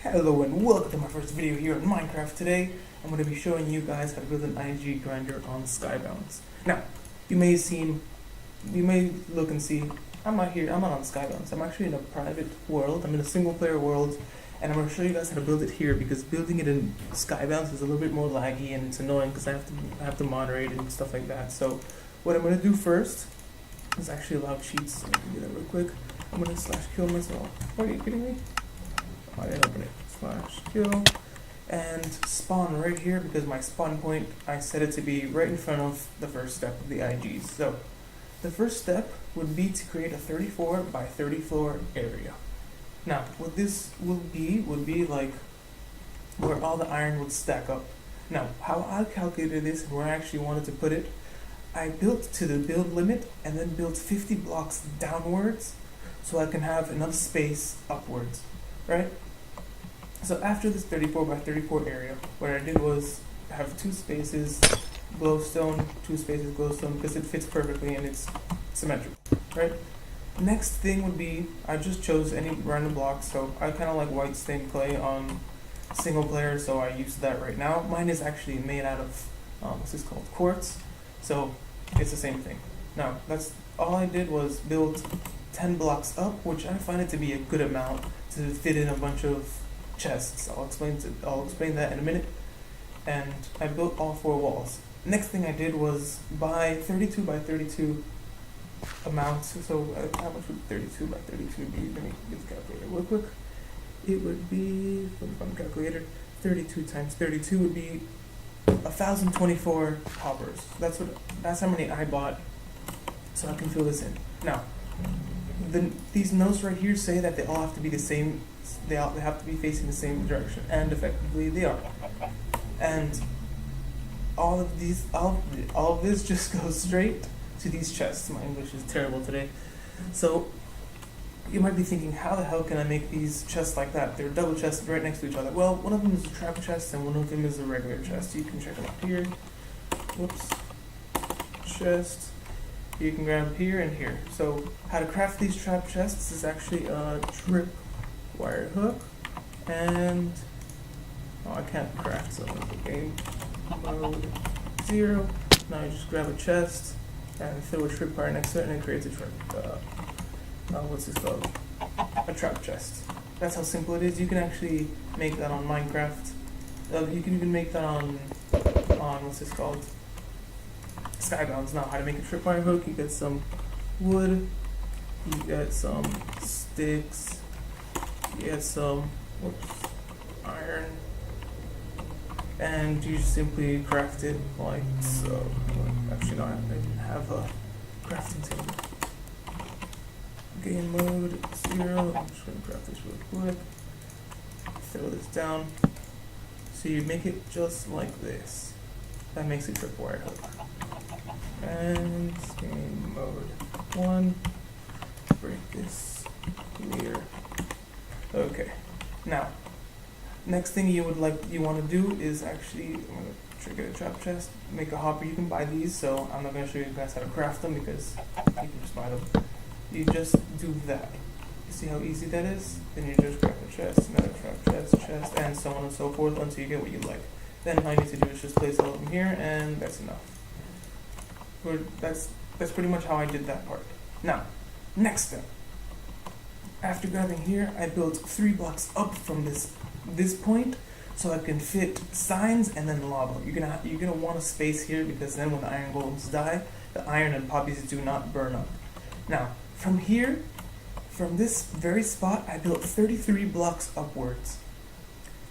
Hello and welcome to my first video here in Minecraft. Today I'm going to be showing you guys how to build an IG grinder on Skybounds. Now, you may look and see, I'm not on Skybounds. I'm actually in a private world. I'm in a single player world, and I'm going to show you guys how to build it here because building it in Skybounds is a little bit more laggy and it's annoying because I have to moderate and stuff like that. So what I'm going to do first is actually allow cheats. So I can do that real quick. I'm going to /kill myself. Are you kidding me? I didn't open it. /kill and spawn right here because my spawn point, I set it to be right in front of the first step of the IGs. So the first step would be to create a 34 by 30 floor area. Now what this would be like where all the iron would stack up. Now how I calculated this and where I actually wanted to put it, I built to the build limit and then built 50 blocks downwards so I can have enough space upwards, right? So after this 34 by 34 area, what I did was have 2 spaces glowstone, 2 spaces glowstone because it fits perfectly and it's symmetrical, right? Next thing would be, I just chose any random block, so I kind of like white stained clay on single player, so I use that right now. Mine is actually made out of, what's this called, quartz, so it's the same thing. Now, that's all I did was build 10 blocks up, which I find it to be a good amount to fit in a bunch of chests. I'll explain that in a minute. And I built all 4 walls. Next thing I did was buy 32 by 32 amounts. So how much would 32 by 32 be? Let me get the calculator real quick. It would be, from the calculator, 32 times 32 would be 1,024 hoppers. That's how many I bought, so I can fill this in. Now, these notes right here say that they all have to be the same. They have to be facing the same direction, and effectively they are. And all of this just goes straight to these chests. My English is terrible today. So you might be thinking, how the hell can I make these chests like that? They're double chests right next to each other. Well, one of them is a trap chest and one of them is a regular chest. You can check them out here. Whoops. Chest. You can grab here and here. So how to craft these trap chests is actually a trip wire hook, and I can't craft, so game mode 0. Now you just grab a chest and throw a tripwire next to it, and it creates a trap. What's this called? A trap chest. That's how simple it is. You can actually make that on Minecraft. You can even make that on what's this called? Skybounds. Now, how to make a tripwire hook? You get some wood, you get some sticks, you get some iron, and you just simply craft it like so. Actually, no, I have a crafting table. Game mode 0. I'm just going to craft this real quick. Throw this down. So you make it just like this. That makes a tripwire hook. And game mode 1. Break this clear. Okay. Now, next thing you want to do is actually, I'm going to trigger a trap chest, make a hopper. You can buy these, so I'm not going to show you guys how to craft them because you can just buy them. You just do that. You see how easy that is? Then you just grab a chest, another trap chest, and so on and so forth until you get what you like. Then all you need to do is just place all of them here, and that's enough. That's pretty much how I did that part. Now, next step. After grabbing here, I built 3 blocks up from this point so I can fit signs and then lava. You're gonna want a space here because then when the iron golems die, the iron and poppies do not burn up. Now, from here, from this very spot, I built 33 blocks upwards.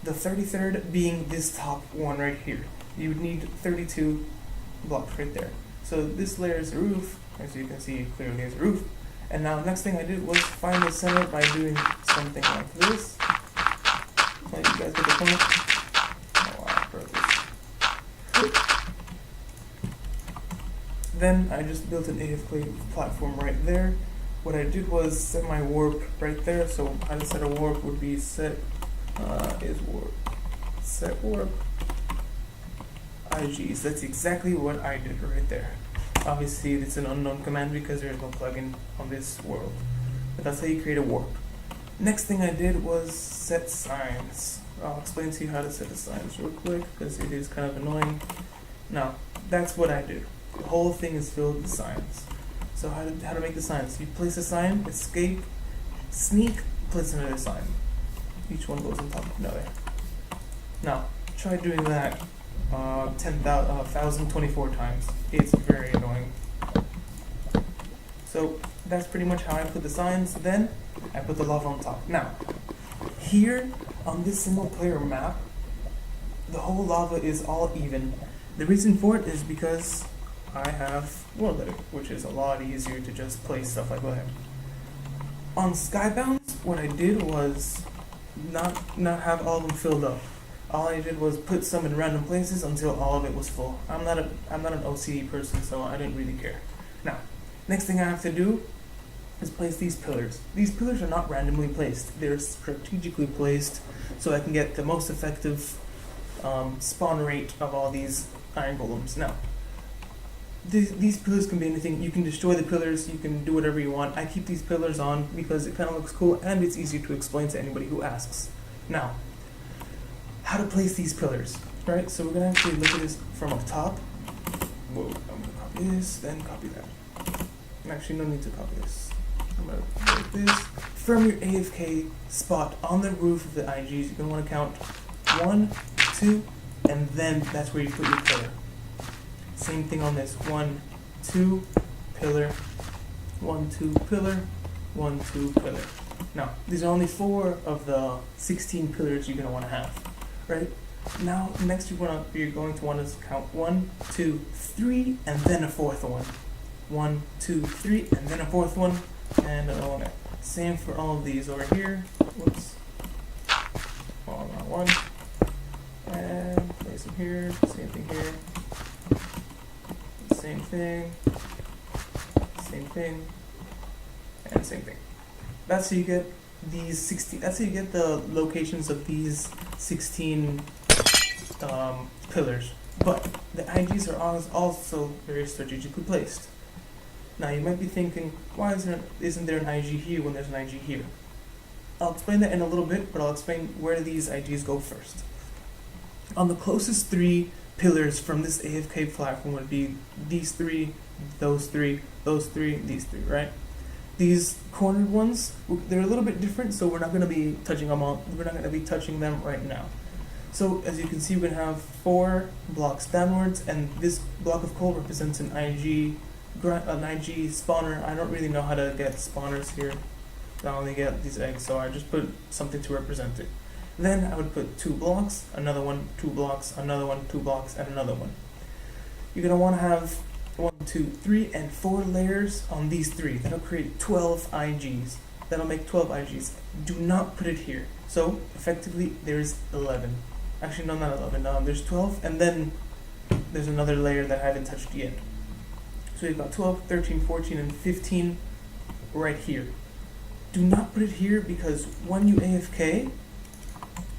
The 33rd being this top one right here. You would need 32 blocks right there. So this layer is the roof, as you can see clearly is a roof. And now next thing I did was find the center by doing something like this. Let you guys get the point. Oh, I broke this. Then I just built an AFK platform right there. What I did was set my warp right there. So how to set a warp would be set warp IGs. That's exactly what I did right there. Obviously, it's an unknown command because there is no plugin on this world. But that's how you create a warp. Next thing I did was set signs. I'll explain to you how to set the signs real quick because it is kind of annoying. Now, that's what I do. The whole thing is filled with signs. So how to make the signs? You place a sign, escape, sneak, place another sign. Each one goes on top of another. Now, try doing that 1,024 times. It's very annoying. So that's pretty much how I put the signs. Then I put the lava on top. Now, here on this single player map, the whole lava is all even. The reason for it is because I have world edit, which is a lot easier to just place stuff like that. On Skybounds, what I did was not have all of them filled up. All I did was put some in random places until all of it was full. I'm not an OCD person, so I didn't really care. Now, next thing I have to do is place these pillars. These pillars are not randomly placed. They're strategically placed so I can get the most effective spawn rate of all these iron golems. Now, these pillars can be anything. You can destroy the pillars, you can do whatever you want. I keep these pillars on because it kind of looks cool and it's easier to explain to anybody who asks. Now, how to place these pillars, right? So we're gonna actually look at this from up top. Whoa, I'm gonna copy this, then copy that. Actually, no need to copy this. I'm gonna take this. From your AFK spot on the roof of the IGs, you're gonna wanna count 1, 2, and then that's where you put your pillar. Same thing on this. 1, 2, pillar, 1, 2, pillar, 1, 2, pillar. Now, these are only 4 of the 16 pillars you're gonna wanna have, right? Now, next you're going to want to count 1, 2, 3, and then a fourth one. 1, 2, 3, and then a fourth one, and another one. Same for all of these over here. Whoops. All on one. And place them here. Same thing here. Same thing. Same thing. And same thing. That's how you get these 16. That's how you get the locations of these 16 pillars. But the IGs are also very strategically placed. Now you might be thinking, why isn't there an IG here when there's an IG here? I'll explain that in a little bit, but I'll explain where these IGs go first. On the closest 3 pillars from this AFK platform would be these 3, those 3, those 3, these 3, right? These cornered ones, they're a little bit different, so we're not going to be touching them all. We're not going to be touching them right now. So as you can see, we're going to have 4 blocks downwards, and this block of coal represents an IG spawner. I don't really know how to get spawners here. I only get these eggs, so I just put something to represent it. Then I would put 2 blocks, another one, 2 blocks, another one, 2 blocks, and another one. You're going to want to have 1, 2, 3, and 4 layers on these 3. That'll create 12 IGs. That'll make 12 IGs. Do not put it here. So effectively, there's 11. Actually, no, not 11. There's 12, and then there's another layer that I haven't touched yet. So you've got 12, 13, 14, and 15 right here. Do not put it here because when you AFK,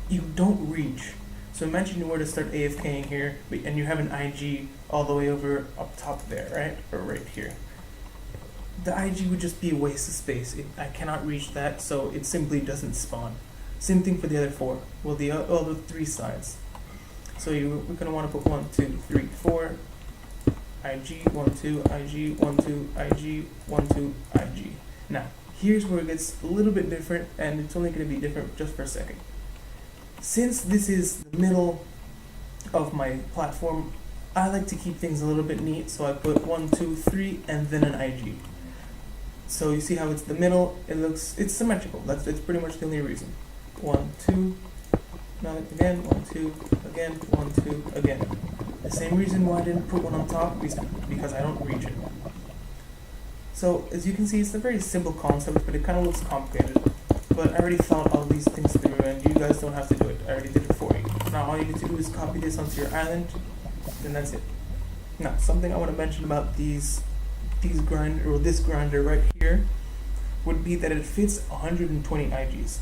you don't reach. So imagine you were to start AFKing here, and you have an IG all the way over up top there, right? Or right here. The IG would just be a waste of space. I cannot reach that, so it simply doesn't spawn. Same thing for the other 4. Well, the other 3 sides. So we're going to want to put 1, 2, 3, 4. IG, 1, 2, IG, 1, 2, IG, 1, 2, IG. Now, here's where it gets a little bit different, and it's only going to be different just for a second. Since this is the middle of my platform, I like to keep things a little bit neat, so I put 1, 2, 3, and then an IG. So you see how it's the middle, it's symmetrical. That's pretty much the only reason. 1, 2, now again, 1, 2, again, 1, 2, again. The same reason why I didn't put one on top is because I don't reach it. So as you can see, it's a very simple concept, but it kind of looks complicated. But I already thought all these things through, and you guys don't have to do it. I already did it for you. Now all you need to do is copy this onto your island, and that's it. Now something I want to mention about this grinder right here would be that it fits 120 IGs.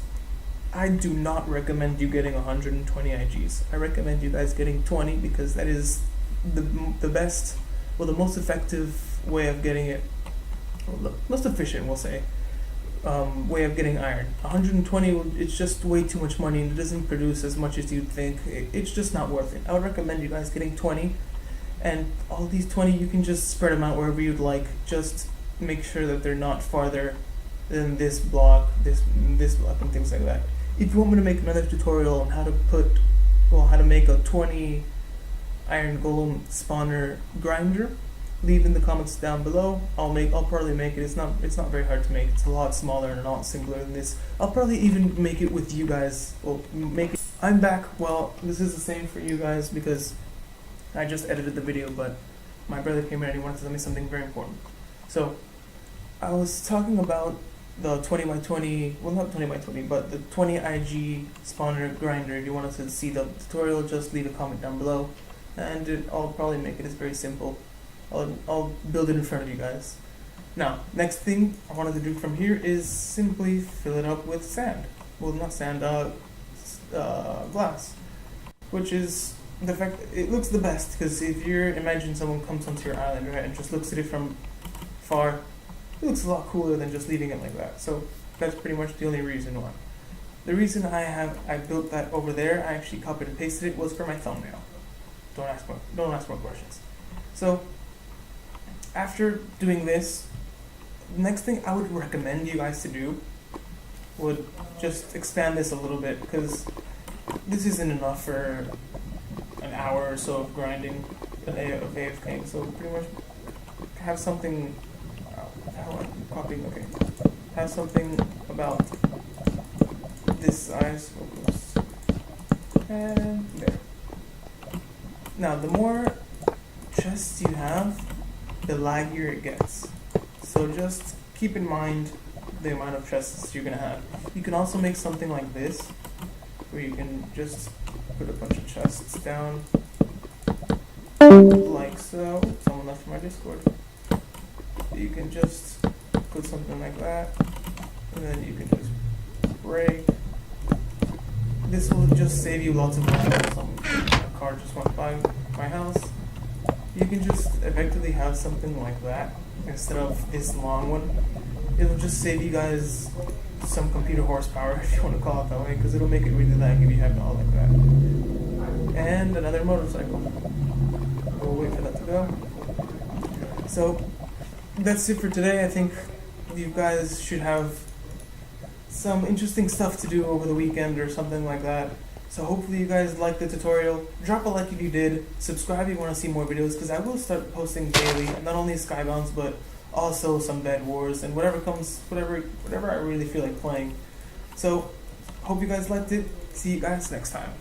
I do not recommend you getting 120 IGs. I recommend you guys getting 20 because that is the best, well, the most effective way of getting it, well, the most efficient, we'll say, way of getting iron. 120, it's just way too much money and it doesn't produce as much as you'd think. It's just not worth it. I would recommend you guys getting 20, and all these 20 you can just spread them out wherever you'd like. Just make sure that they're not farther than this block, this block, and things like that. If you want me to make another tutorial on how to make a 20 iron golem spawner grinder, leave in the comments down below. I'll probably make it. It's not very hard to make. It's a lot smaller and a lot simpler than this. I'll probably even make it with you guys. Well, make it. I'm back. Well, this is the same for you guys because I just edited the video, but my brother came in and he wanted to tell me something very important. So I was talking about the 20 by 20, well not 20 by 20, but the 20 IG spawner grinder. If you wanted to see the tutorial, just leave a comment down below, and I'll probably make it. It's very simple. I'll build it in front of you guys. Now, next thing I wanted to do from here is simply fill it up with sand. Well, not sand, glass. Which is the fact it looks the best, because if you're imagine someone comes onto your island, right, and just looks at it from far, it looks a lot cooler than just leaving it like that. So that's pretty much the only reason why. The reason I built that over there, I actually copied and pasted it, was for my thumbnail. Don't ask more questions. So after doing this, the next thing I would recommend you guys to do would just expand this a little bit, because this isn't enough for an hour or so of grinding of AFK. So pretty much have something. How am I copying? Okay, have something about this size. Focus. And there. Now, the more chests you have, the laggier it gets. So just keep in mind the amount of chests you're gonna have. You can also make something like this, where you can just put a bunch of chests down, like so. Someone left my Discord. You can just put something like that, and then you can just break. This will just save you lots of money. A car just went by my house. You can just effectively have something like that instead of this long one. It'll just save you guys some computer horsepower, if you want to call it that way, because it'll make it really lag if you have it all like that. And another motorcycle. We'll wait for that to go. So that's it for today. I think you guys should have some interesting stuff to do over the weekend or something like that. So hopefully you guys liked the tutorial. Drop a like if you did. Subscribe if you want to see more videos, because I will start posting daily, not only Skybounds, but also some Bed Wars and whatever I really feel like playing. So hope you guys liked it. See you guys next time.